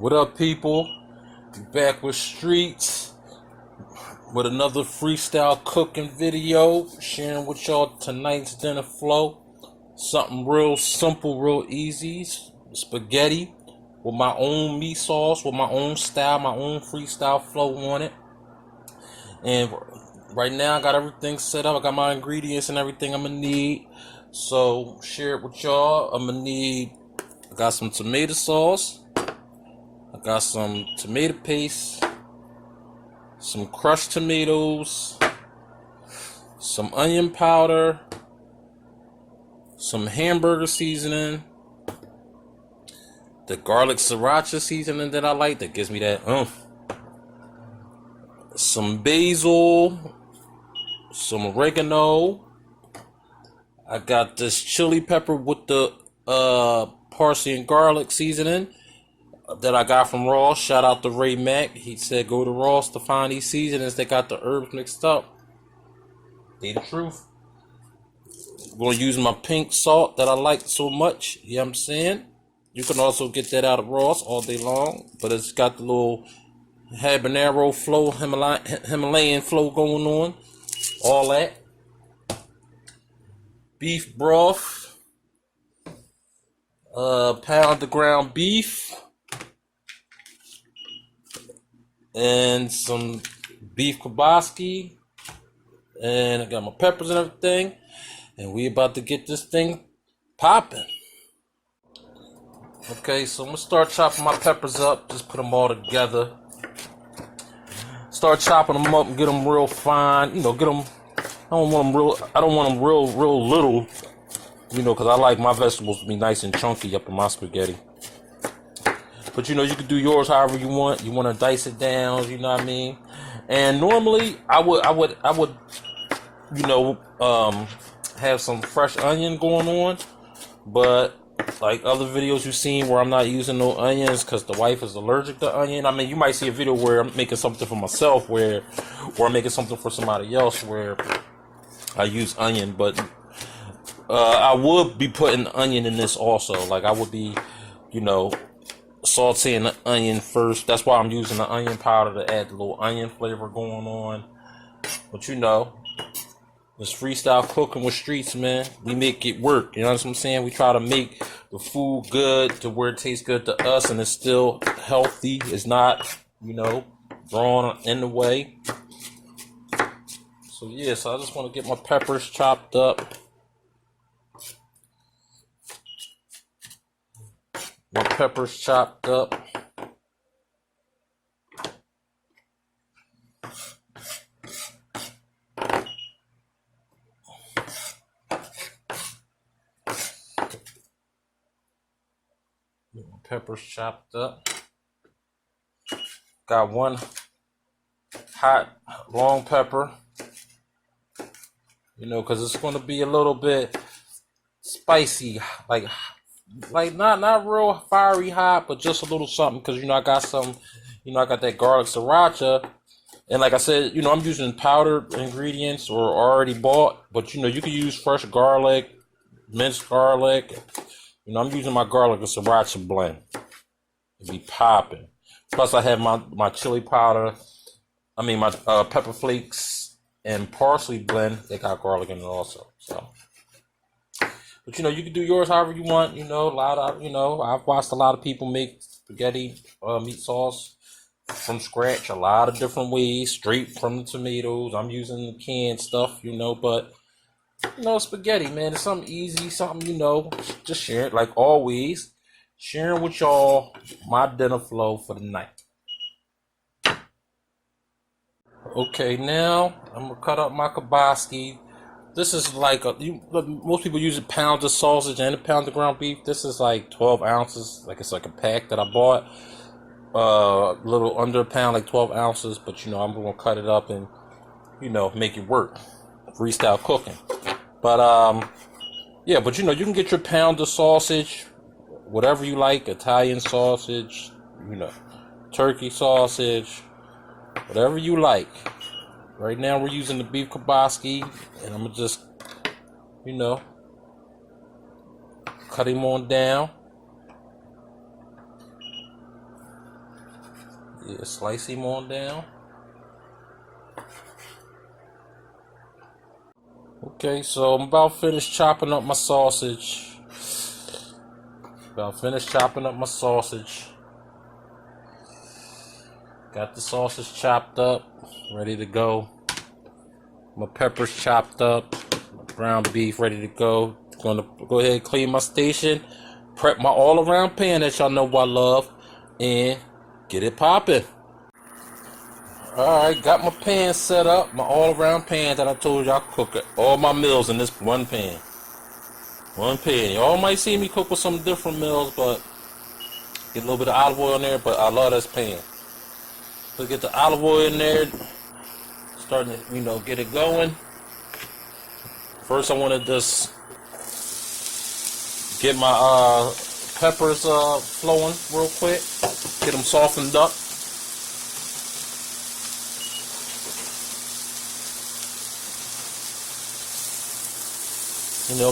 What up, people? Back with Streetz with another freestyle cooking video, sharing with y'all tonight's dinner flow. Something real simple, real easy. Spaghetti with my own meat sauce, with my own style, my own freestyle flow on it. And right now I got everything set up. I got my ingredients and everything I'm gonna need. So share it with y'all. I got some tomato sauce. I got some tomato paste, some crushed tomatoes, some onion powder, some hamburger seasoning, the garlic sriracha seasoning that I like that gives me that some basil, some oregano. I got this chili pepper with the parsley and garlic seasoning that I got from Ross. Shout out to Ray Mack. He said go to Ross to find these seasonings. They got the herbs mixed up. They the truth. I'm going to use my pink salt that I like so much. You know what I'm saying? You can also get that out of Ross all day long. But it's got the little habanero flow, Himalayan flow going on. All that. Beef broth. Pound of ground beef. And some beef kielbasa, and I got my peppers and everything, and we about to get this thing popping. Okay, so I'm gonna start chopping my peppers up. Just put them all together. Start chopping them up and get them real fine. You know, get them. I don't want them real little. You know, because I like my vegetables to be nice and chunky up in my spaghetti. But you know, you can do yours however you want. You want to dice it down, you know what I mean? And normally I would, you know, have some fresh onion going on. But like other videos you've seen where I'm not using no onions because the wife is allergic to onion. I mean, you might see a video where I'm making something for myself or I'm making something for somebody else where I use onion. But I would be putting onion in this also. Like I would be, you know, sauteing the onion first. That's why I'm using the onion powder to add the little onion flavor going on. But you know, this freestyle cooking with Streetz, man. We make it work. You know what I'm saying? We try to make the food good to where it tastes good to us and it's still healthy. It's not, you know, thrown in the way. So yeah, so I just want to get my peppers chopped up. My peppers chopped up. My peppers chopped up. Got one hot long pepper. You know, because it's going to be a little bit spicy, like not real fiery hot, but just a little something. Because you know I got that garlic sriracha, and like I said, you know I'm using powdered ingredients or already bought. But you know you can use fresh garlic, minced garlic. You know I'm using my garlic and sriracha blend. It be popping. Plus I have my chili powder. I mean my pepper flakes and parsley blend. They got garlic in it also. So. But you know, you can do yours however you want. You know, I've watched a lot of people make spaghetti meat sauce from scratch, a lot of different ways, straight from the tomatoes. I'm using canned stuff, you know, but you know, spaghetti, man, it's something easy, something, you know, just share it like always. Sharing with y'all my dinner flow for the night. Okay, now I'm gonna cut up my kielbasa. This is like most people use a pound of sausage and a pound of ground beef. This is like 12 ounces. Like it's like a pack that I bought. A little under a pound, like 12 ounces. But you know, I'm gonna cut it up and you know make it work. Freestyle cooking. But yeah. But you know, you can get your pound of sausage, whatever you like. Italian sausage, you know, turkey sausage, whatever you like. Right now we're using the beef kielbasa, and I'm gonna just, you know, cut him on down. Yeah, slice him on down. Okay, so I'm about finished chopping up my sausage. Got the sausage chopped up, ready to go. My peppers chopped up. My ground beef ready to go. Gonna go ahead and clean my station. Prep my all-around pan that y'all know I love. And get it popping. Alright, got my pan set up. My all-around pan that I told y'all cook it. All my meals in this one pan. One pan. Y'all might see me cook with some different meals, but get a little bit of olive oil in there, but I love this pan. So get the olive oil in there. Starting to, get it going. First I want to just get my peppers flowing real quick. Get them softened up.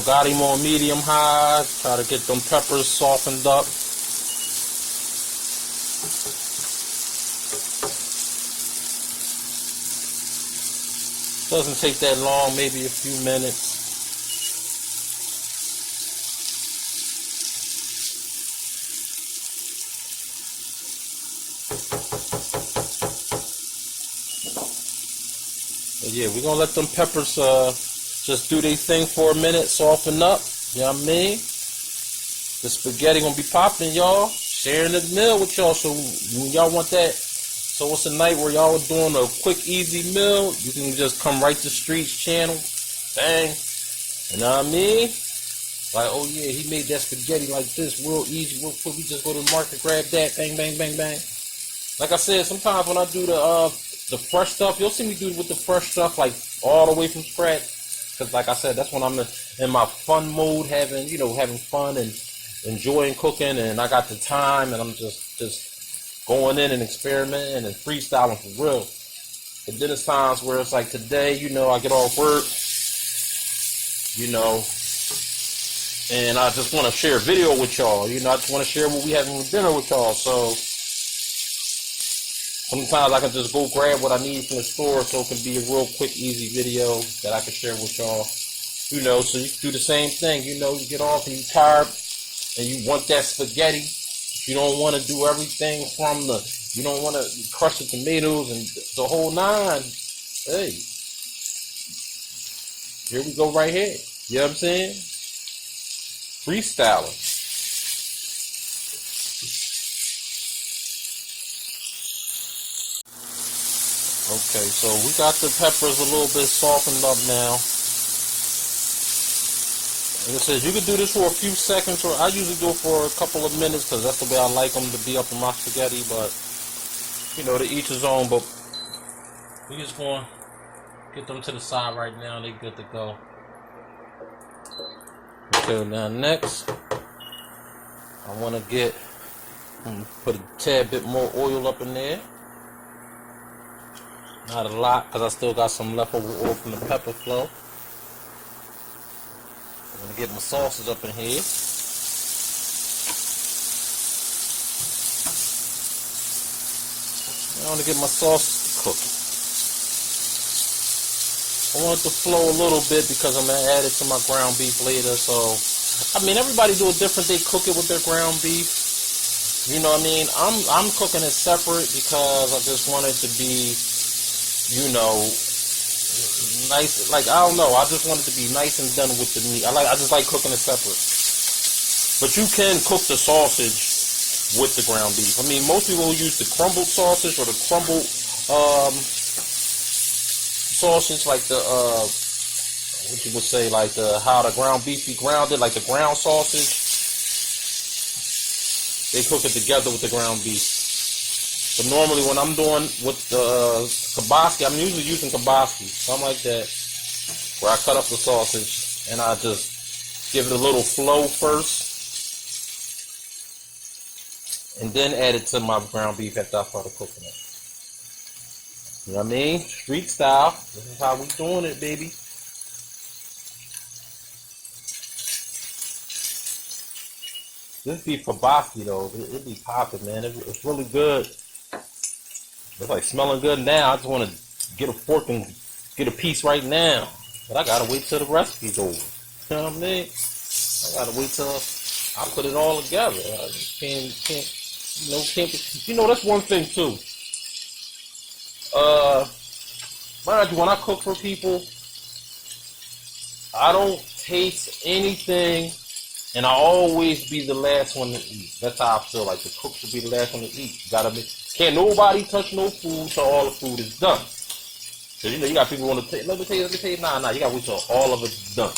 Got him on medium high. Try to get them peppers softened up. Doesn't take that long, maybe a few minutes. But yeah, we're gonna let them peppers just do their thing for a minute, soften up. You know what I mean? The spaghetti gonna be popping, y'all. Sharing the meal with y'all. So when y'all want that, so it's a night where y'all are doing a quick, easy meal, you can just come right to Streetz channel. Bang. You know what I mean? Like, oh yeah, he made that spaghetti like this, real easy, real quick. We just go to the market, grab that, bang, bang, bang, bang. Like I said, sometimes when I do the fresh stuff, you'll see me do with the fresh stuff, like all the way from scratch. Because like I said, that's when I'm in my fun mode, having fun and enjoying cooking, and I got the time, and I'm just going in and experimenting and freestyling for real. But then there's times where it's like today, I get off work, and I just want to share a video with y'all. I just want to share what we having for dinner with y'all. So sometimes I can just go grab what I need from the store, so it can be a real quick, easy video that I can share with y'all. So you can do the same thing. You get off and you tired and you want that spaghetti. You don't want to do everything you don't want to crush the tomatoes and the whole nine. Hey, here we go right here. You know what I'm saying? Freestyling. Okay, so we got the peppers a little bit softened up now. Like I said, you can do this for a few seconds, or I usually do it for a couple of minutes because that's the way I like them to be up in my spaghetti, but, to each his own. But we just going to get them to the side right now. They good to go. Okay, now next, I want to put a tad bit more oil up in there. Not a lot, because I still got some leftover oil from the pepper flow. I'm going to get my sauces up in here. I want to get my sauce cooking. I want it to flow a little bit because I'm going to add it to my ground beef later. So, everybody do it different. They cook it with their ground beef. You know what I mean? I'm cooking it separate because I just want it to be, nice. Like, I don't know. I just want it to be nice and done with the meat. I just like cooking it separate. But you can cook the sausage with the ground beef. Most people use the crumbled sausage or the crumbled sausage, like the what you would say, like how the ground beef be grounded, like the ground sausage. They cook it together with the ground beef. But normally when I'm doing with the kiboski, I'm usually using kiboski, something like that, where I cut up the sausage and I just give it a little flow first, and then add it to my ground beef after I started cooking it. You know what I mean? Street style. This is how we doing it, baby. This beef kiboski though, it be popping, man. It's really good. It's like smelling good now. I just want to get a fork and get a piece right now. But I gotta wait till the recipe's over. You know what I mean? I gotta wait till I put it all together. I can't. That's one thing too. Mind you, when I cook for people, I don't taste anything, and I always be the last one to eat. That's how I feel. Like the cook should be the last one to eat. Can't nobody touch no food till all the food is done. So you got people want to take. Let me tell you. Nah. You got to wait till all of it's done,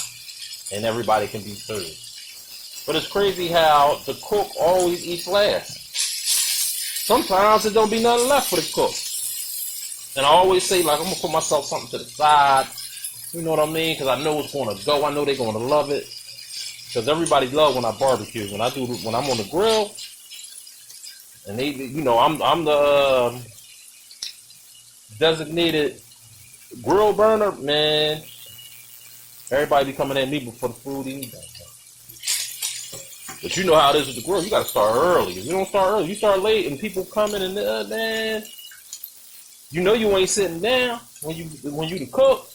and everybody can be served. But it's crazy how the cook always eats last. Sometimes it don't be nothing left for the cook. And I always say, like, I'm going to put myself something to the side. You know what I mean? Because I know it's going to go. I know they're going to love it. Because everybody love when I barbecue. When I'm on the grill, and I'm the designated grill burner, man. Everybody be coming at me before the food even done. But you know how it is with the grill. You got to start early. If you don't start early, you start late, and people coming and man, you know you ain't sitting down when you the cook.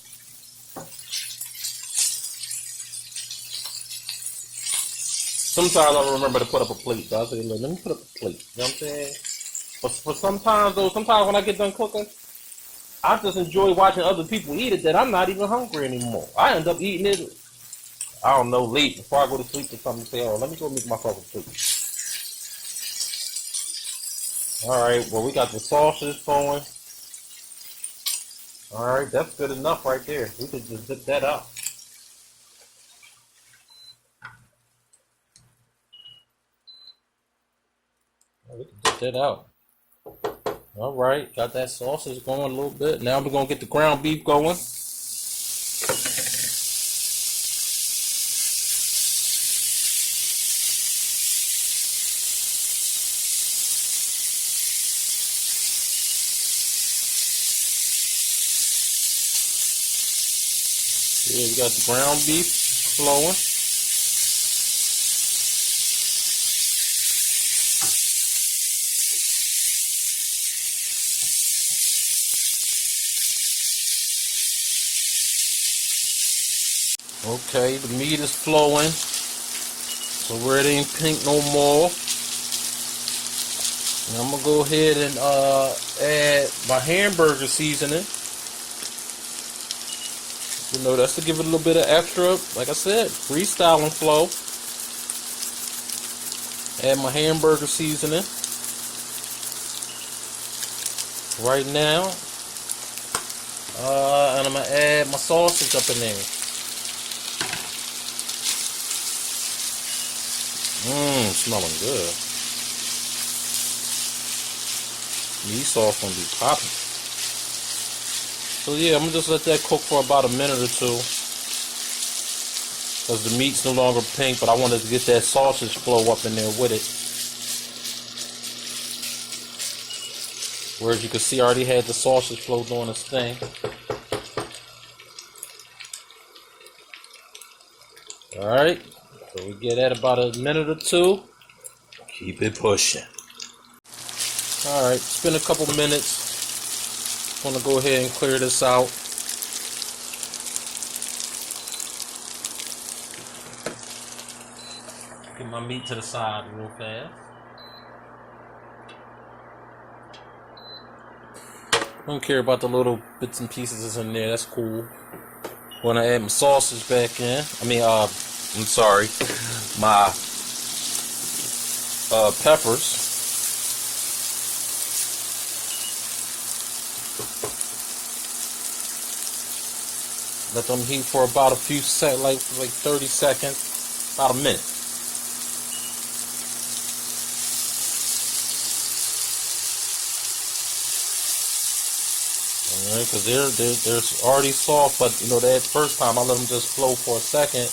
Sometimes I remember to put up a plate. So I say, look, let me put up a plate. You know what I'm saying? But for sometimes when I get done cooking, I just enjoy watching other people eat it that I'm not even hungry anymore. I end up eating it, I don't know, late before I go to sleep or something. Say, oh, let me go make myself a plate. All right, well, we got the sauces going. All right, that's good enough right there. We could just dip that out. We can dip that out. All right, got that sausage going a little bit. Now we're going to get the ground beef going. Yeah, we got the ground beef flowing. Okay, the meat is flowing, so where it ain't pink no more. And I'm gonna go ahead and add my hamburger seasoning. You know, that's to give it a little bit of extra, like I said, freestyle and flow. Add my hamburger seasoning right now. And I'm gonna add my sausage up in there. Smelling good. Meat sauce gonna be popping. So yeah, I'm gonna just let that cook for about a minute or two, because the meat's no longer pink, but I wanted to get that sausage flow up in there with it. Whereas you can see, I already had the sausage flow doing its thing. Alright, so we get at about a minute or two. Keep it pushing. Alright, it's been a couple minutes. I'm gonna go ahead and clear this out. Get my meat to the side real fast. I don't care about the little bits and pieces that's in there. That's cool. When I add my sausage back in, my peppers. Let them heat for about a few seconds, like 30 seconds, about a minute. Alright, because they're already soft, but you know, that first time I let them just flow for a second.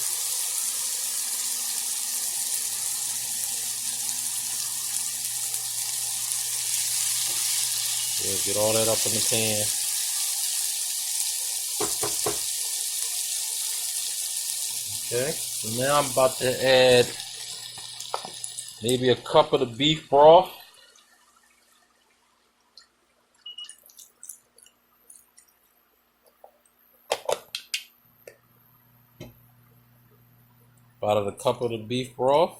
Yeah, get all that up in the pan. Okay, so now I'm about to add maybe a cup of the beef broth. out of the cup of the beef broth.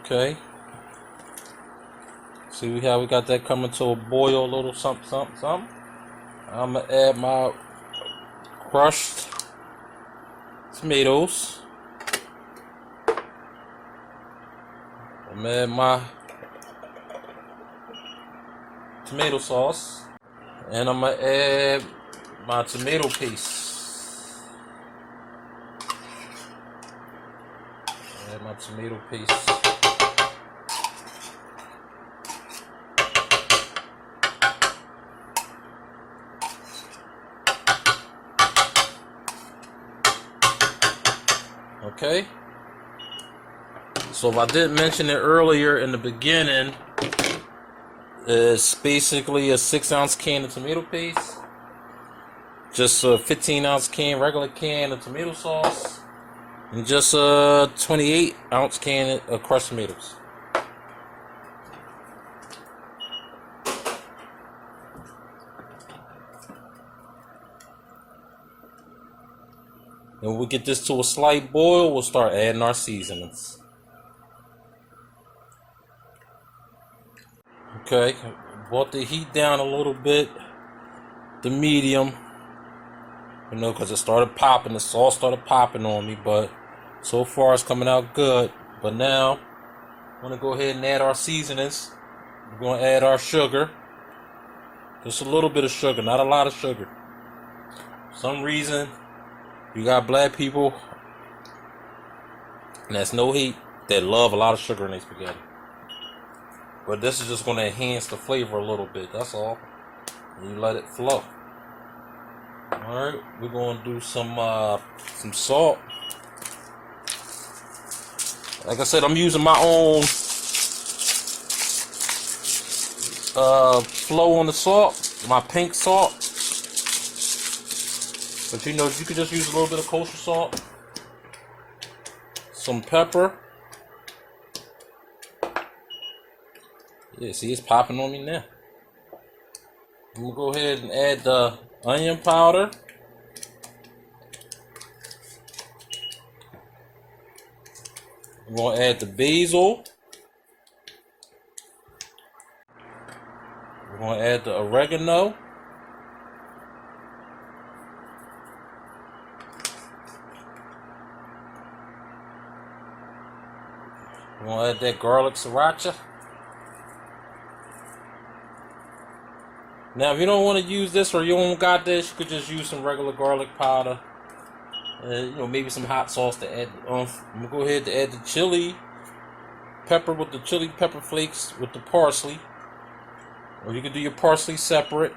Okay. See how we got that coming to a boil, a little something, something, something. I'm gonna add my crushed tomatoes. I'm gonna add my tomato sauce, and I'm gonna add my tomato paste. Add my tomato paste. Okay. So if I didn't mention it earlier in the beginning, it's basically a 6-ounce can of tomato paste, just a 15-ounce can, regular can of tomato sauce, and just a 28-ounce can of crushed tomatoes. And when we get this to a slight boil, we'll start adding our seasonings. Okay, brought the heat down a little bit, the medium, because it started popping, the sauce started popping on me, but so far it's coming out good. But now, I'm going to go ahead and add our seasonings. We're going to add our sugar, just a little bit of sugar, not a lot of sugar. For some reason, you got black people, and that's no hate, that love a lot of sugar in their spaghetti. But this is just going to enhance the flavor a little bit, that's all. And you let it flow. Alright, we're going to do some salt. Like I said, I'm using my own flow on the salt, my pink salt. But you could just use a little bit of kosher salt. Some pepper. Yeah, see, it's popping on me now. I'm gonna go ahead and add the onion powder. I'm gonna add the basil. We're gonna add the oregano. We're gonna add that garlic sriracha. Now, if you don't want to use this or you don't got this, you could just use some regular garlic powder. Maybe some hot sauce to add. I'm gonna go ahead to add the chili pepper with the chili pepper flakes with the parsley, or you could do your parsley separate.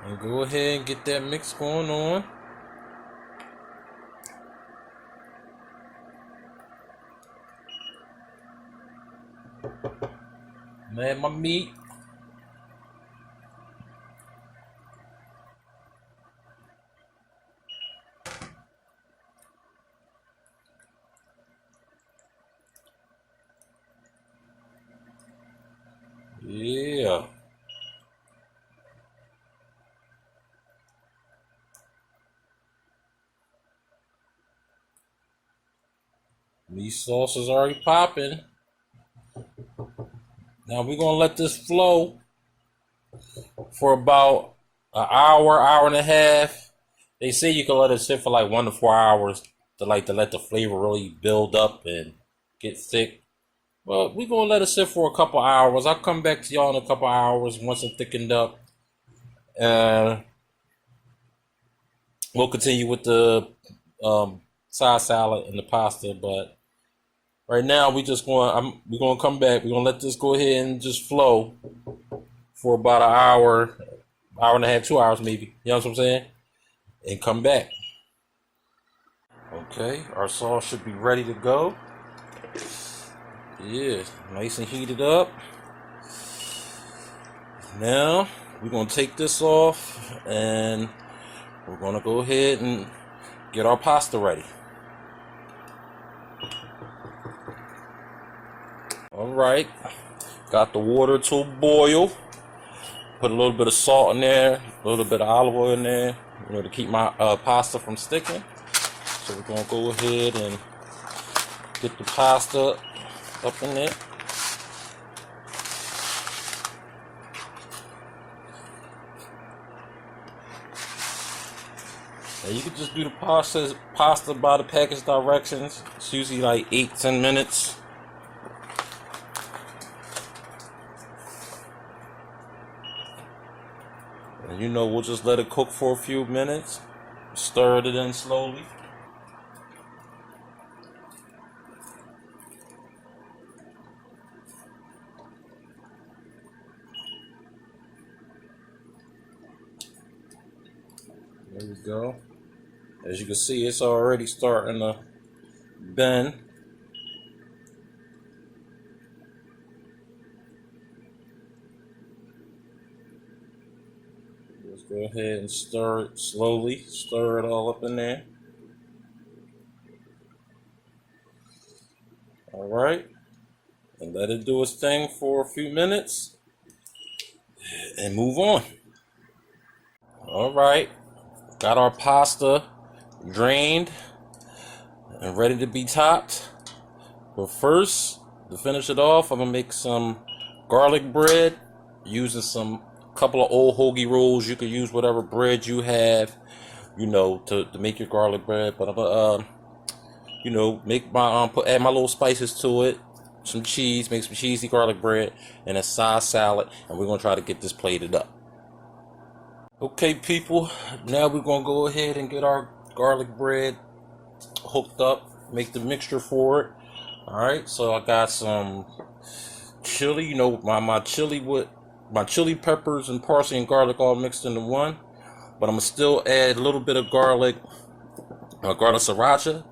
And go ahead and get that mix going on. Add my meat. Yeah. Meat sauce is already popping. Now we're gonna let this flow for about an hour, hour and a half. They say you can let it sit for like 1 to 4 hours to let the flavor really build up and get thick. Well, we're gonna let it sit for a couple hours. I'll come back to y'all in a couple hours once it thickened up. And we'll continue with the side salad and the pasta, but right now, we're gonna come back. We're gonna let this go ahead and just flow for about an hour, hour and a half, 2 hours maybe. You know what I'm saying? And come back. Okay, our sauce should be ready to go. Yeah, nice and heated up. Now, we're gonna take this off and we're gonna go ahead and get our pasta ready. All right, got the water to a boil. Put a little bit of salt in there, a little bit of olive oil in there, to keep my pasta from sticking. So we're gonna go ahead and get the pasta up in there. Now you can just do the pasta by the package directions. It's usually like 8-10 minutes. And we'll just let it cook for a few minutes. Stir it in slowly. There we go. As you can see, it's already starting to bend. Let's go ahead and stir it slowly. Stir it all up in there. All right. And let it do its thing for a few minutes. And move on. All right. Got our pasta drained and ready to be topped. But first, to finish it off, I'm gonna make some garlic bread using some couple of old hoagie rolls. You can use whatever bread you have, to make your garlic bread. But I'm gonna, make my add my little spices to it, some cheese, make some cheesy garlic bread, and a side salad, and we're gonna try to get this plated up. Okay, people, now we're gonna go ahead and get our garlic bread hooked up, make the mixture for it. All right, so I got some chili, my chili with my chili peppers and parsley and garlic all mixed into one. But I'm gonna still add a little bit of garlic sriracha.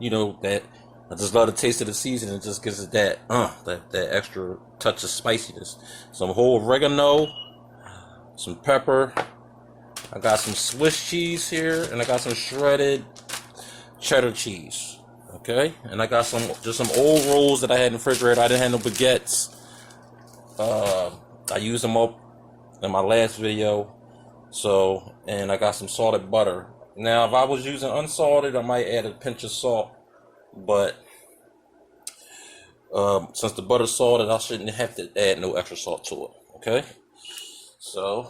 That I just love the taste of the seasoning. It just gives it that extra touch of spiciness. Some whole oregano, some pepper. I got some Swiss cheese here, and I got some shredded cheddar cheese. Okay, and I got some old rolls that I had in the refrigerator. I didn't have no baguettes. I used them up in my last video. And I got some salted butter. Now, if I was using unsalted, I might add a pinch of salt. But since the butter's salted, I shouldn't have to add no extra salt to it. Okay, so.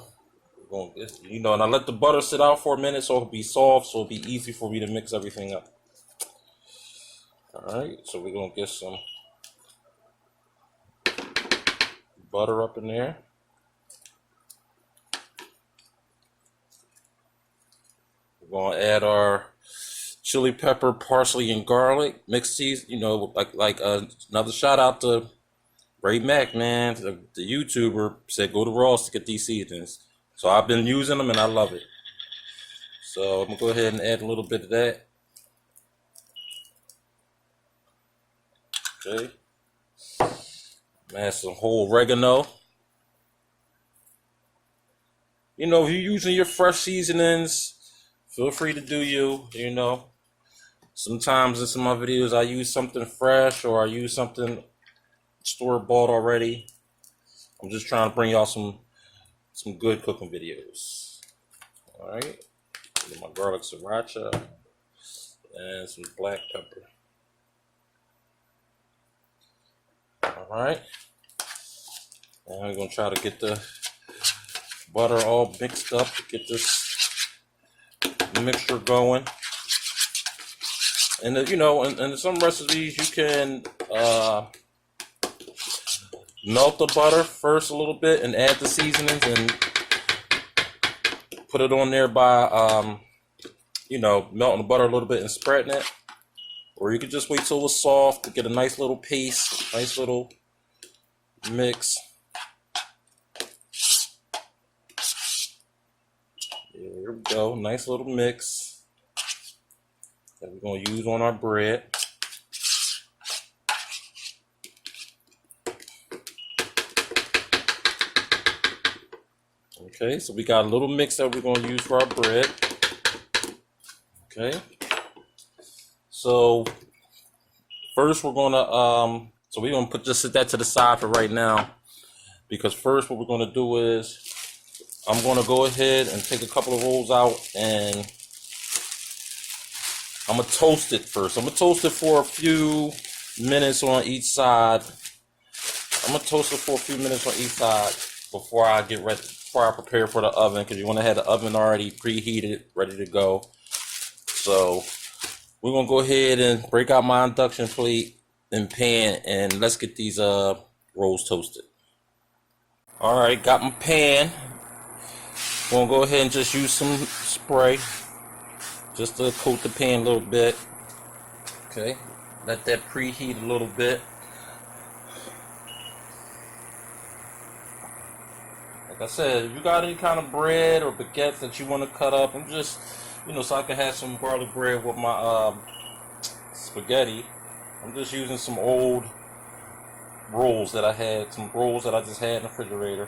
And I let the butter sit out for a minute so it'll be soft, so it'll be easy for me to mix everything up. Alright, so we're gonna get some butter up in there. We're gonna add our chili pepper, parsley, and garlic mixed cheese. Another shout out to Ray Mac, man, the YouTuber, said go to Ross to get these seasonings. So I've been using them and I love it. So I'm gonna go ahead and add a little bit of that. Okay. Add some whole oregano. If you're using your fresh seasonings, feel free to do you. Sometimes in some of my videos I use something fresh or I use something store-bought already. I'm just trying to bring y'all some good cooking videos. All right, get my garlic sriracha and some black pepper. All right, and we're gonna try to get the butter all mixed up to get this mixture going. And in some recipes you can melt the butter first a little bit and add the seasonings and put it on there by, melting the butter a little bit and spreading it. Or you could just wait till it's soft to get a nice little paste, nice little mix. There we go, nice little mix that we're going to use on our bread. Okay, so we got a little mix that we're going to use for our bread. Okay. So first we're going to So we're gonna just set that to the side for right now, because first what we're gonna do is I'm gonna go ahead and take a couple of rolls out, and I'm gonna toast it first. I'm gonna toast it for a few minutes on each side. I'm gonna toast it for a few minutes on each side before I get ready, before I prepare for the oven, because you want to have the oven already preheated, ready to go. So we're gonna go ahead and break out my induction plate and pan, and let's get these rolls toasted. All right, got my pan. Gonna go ahead and just use some spray just to coat the pan a little bit. Okay, let that preheat a little bit. Like I said, if you got any kind of bread or baguettes that you want to cut up, I'm just, so I can have some garlic bread with my spaghetti. I'm just using some old rolls that I had, some rolls that I just had in the refrigerator.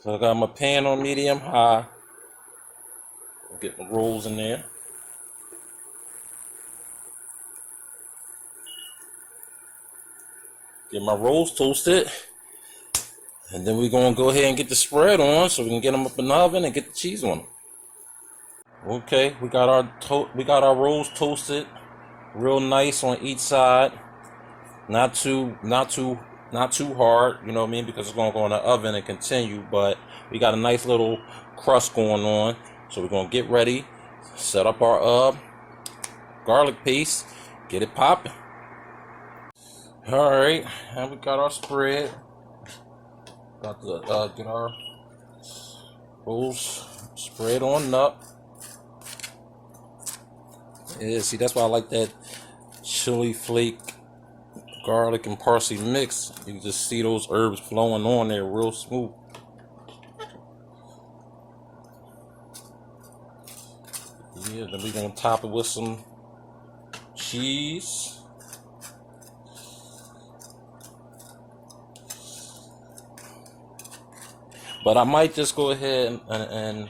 So I got my pan on medium high. I'll get my rolls in there. Get my rolls toasted. And then we're going to go ahead and get the spread on so we can get them up in the oven and get the cheese on them. Okay, we got our rolls toasted real nice on each side. Not too hard, you know what I mean, because it's going to go in the oven and continue, but we got a nice little crust going on. So we're going to get ready, set up our garlic paste, get it popping. All right, and we got our spread. About to get our rolls spread on up. Yeah, see, that's why I like that chili flake, garlic, and parsley mix. You can just see those herbs flowing on there real smooth. Yeah, then we're going to top it with some cheese. But I might just go ahead and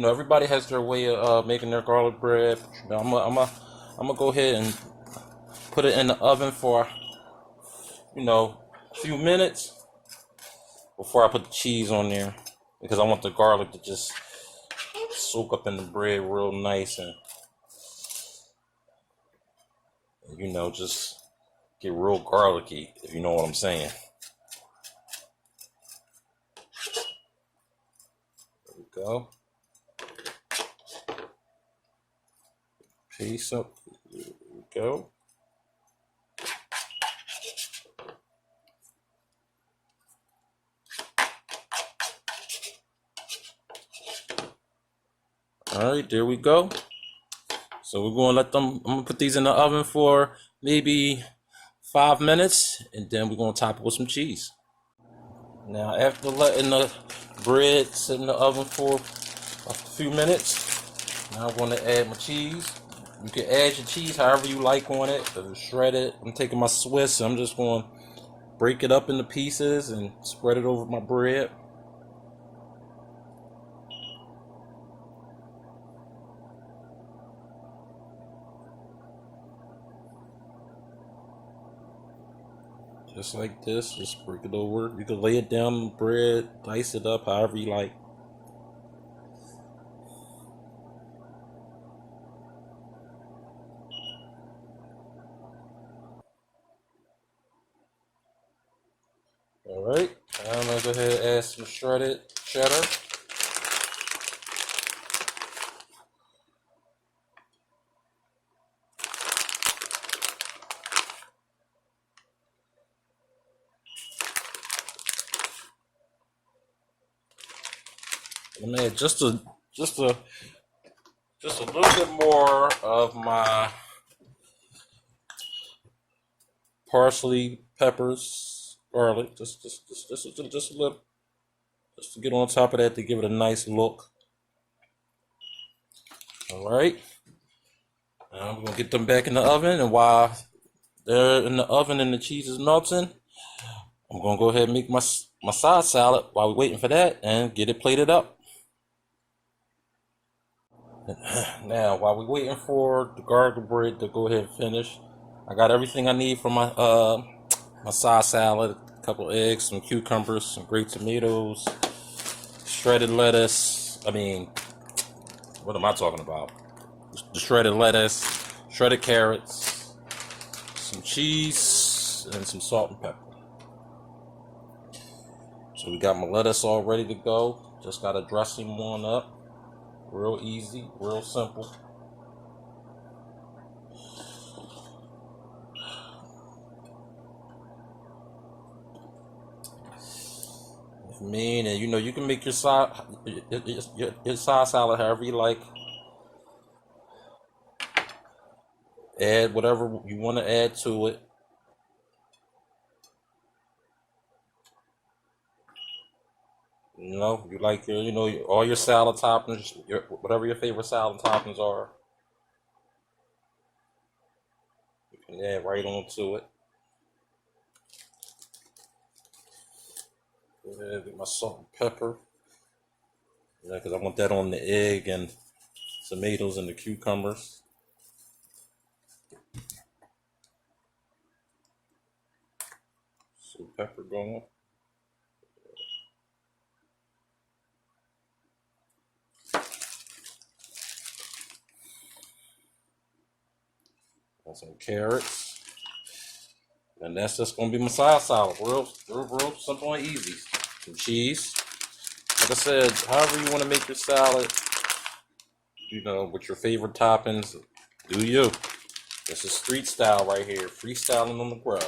everybody has their way of making their garlic bread. I'm gonna go ahead and put it in the oven for a few minutes before I put the cheese on there, because I want the garlic to just soak up in the bread real nice and just get real garlicky, if you know what I'm saying. There we go. Piece up. There we go. All right, there we go. So we're going to I'm going to put these in the oven for maybe 5 minutes, and then we're going to top it with some cheese. Now, after letting the bread sit in the oven for a few minutes, now I'm going to add my cheese. You can add your cheese however you like on it. If it's shredded, I'm taking my Swiss, I'm just going to break it up into pieces and spread it over my bread. Just like this, just break it over. You can lay it down on the bread, dice it up however you like. All right, I'm gonna go ahead and add some shredded cheddar. I'm gonna add just a little bit more of my parsley, peppers, garlic, just a little, just to get on top of that to give it a nice look. All right, now I'm gonna get them back in the oven, and while they're in the oven and the cheese is melting, I'm gonna go ahead and make my side salad while we're waiting for that, and get it plated up. Now, while we're waiting for the garlic bread to go ahead and finish, I got everything I need for my my side salad. A couple eggs, some cucumbers, some grape tomatoes, shredded lettuce. I mean, what am I talking about? The shredded lettuce, shredded carrots, some cheese, and some salt and pepper. So we got my lettuce all ready to go. Just got to dress him on up. Real easy, real simple. I mean, and you can make your side your side salad however you like. Add whatever you want to add to it. You like your, all your salad toppings, whatever your favorite salad toppings are. You can add right onto it. Go ahead with my salt and pepper. Yeah, because I want that on the egg and tomatoes and the cucumbers. So pepper going. And some carrots. And that's just gonna be my side salad. Real simple and easy. Some cheese. Like I said, however you want to make your salad, with your favorite toppings, do you. This is street style right here. Freestyling on the grub.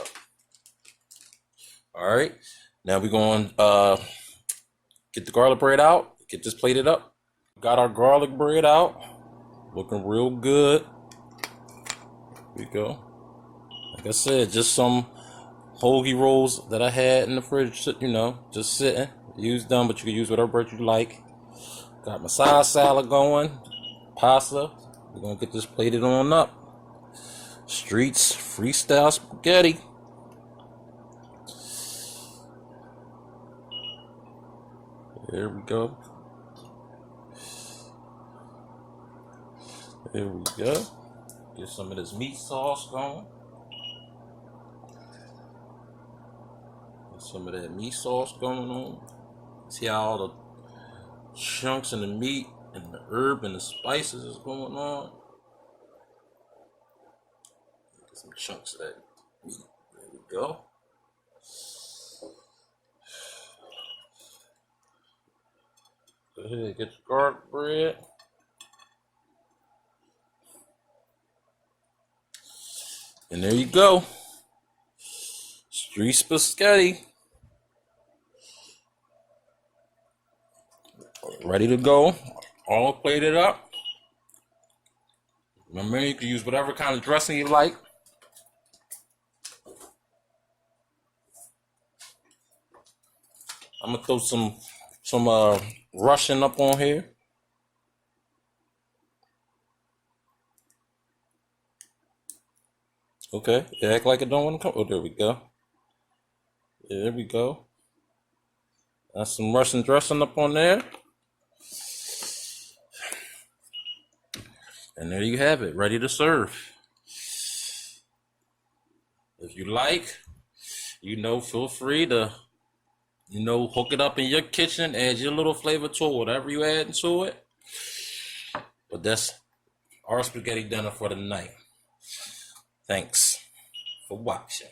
Alright. Now we're going to get the garlic bread out. Get this plated up. Got our garlic bread out. Looking real good. Here we go. Like I said, just some hoagie rolls that I had in the fridge, just sitting. Use them, but you can use whatever bread you like. Got my side salad going. Pasta. We're going to get this plated on up. Streetz Freestyle Spaghetti. There we go. There we go. Get some of this meat sauce going. Get some of that meat sauce going on. See how all the chunks and the meat and the herb and the spices is going on. Get some chunks of that meat. There we go. Go ahead, get your garlic bread. And there you go. Streetz Spaghetti. Ready to go. All plated up. Remember, you can use whatever kind of dressing you like. I'm gonna throw some Russian up on here. Okay, act like it don't want to come. Oh, there we go. There we go. That's some Russian dressing up on there. And there you have it, ready to serve. If you like, feel free to, hook it up in your kitchen, add your little flavor to it, whatever you add to it. But that's our spaghetti dinner for the night. Thanks for watching.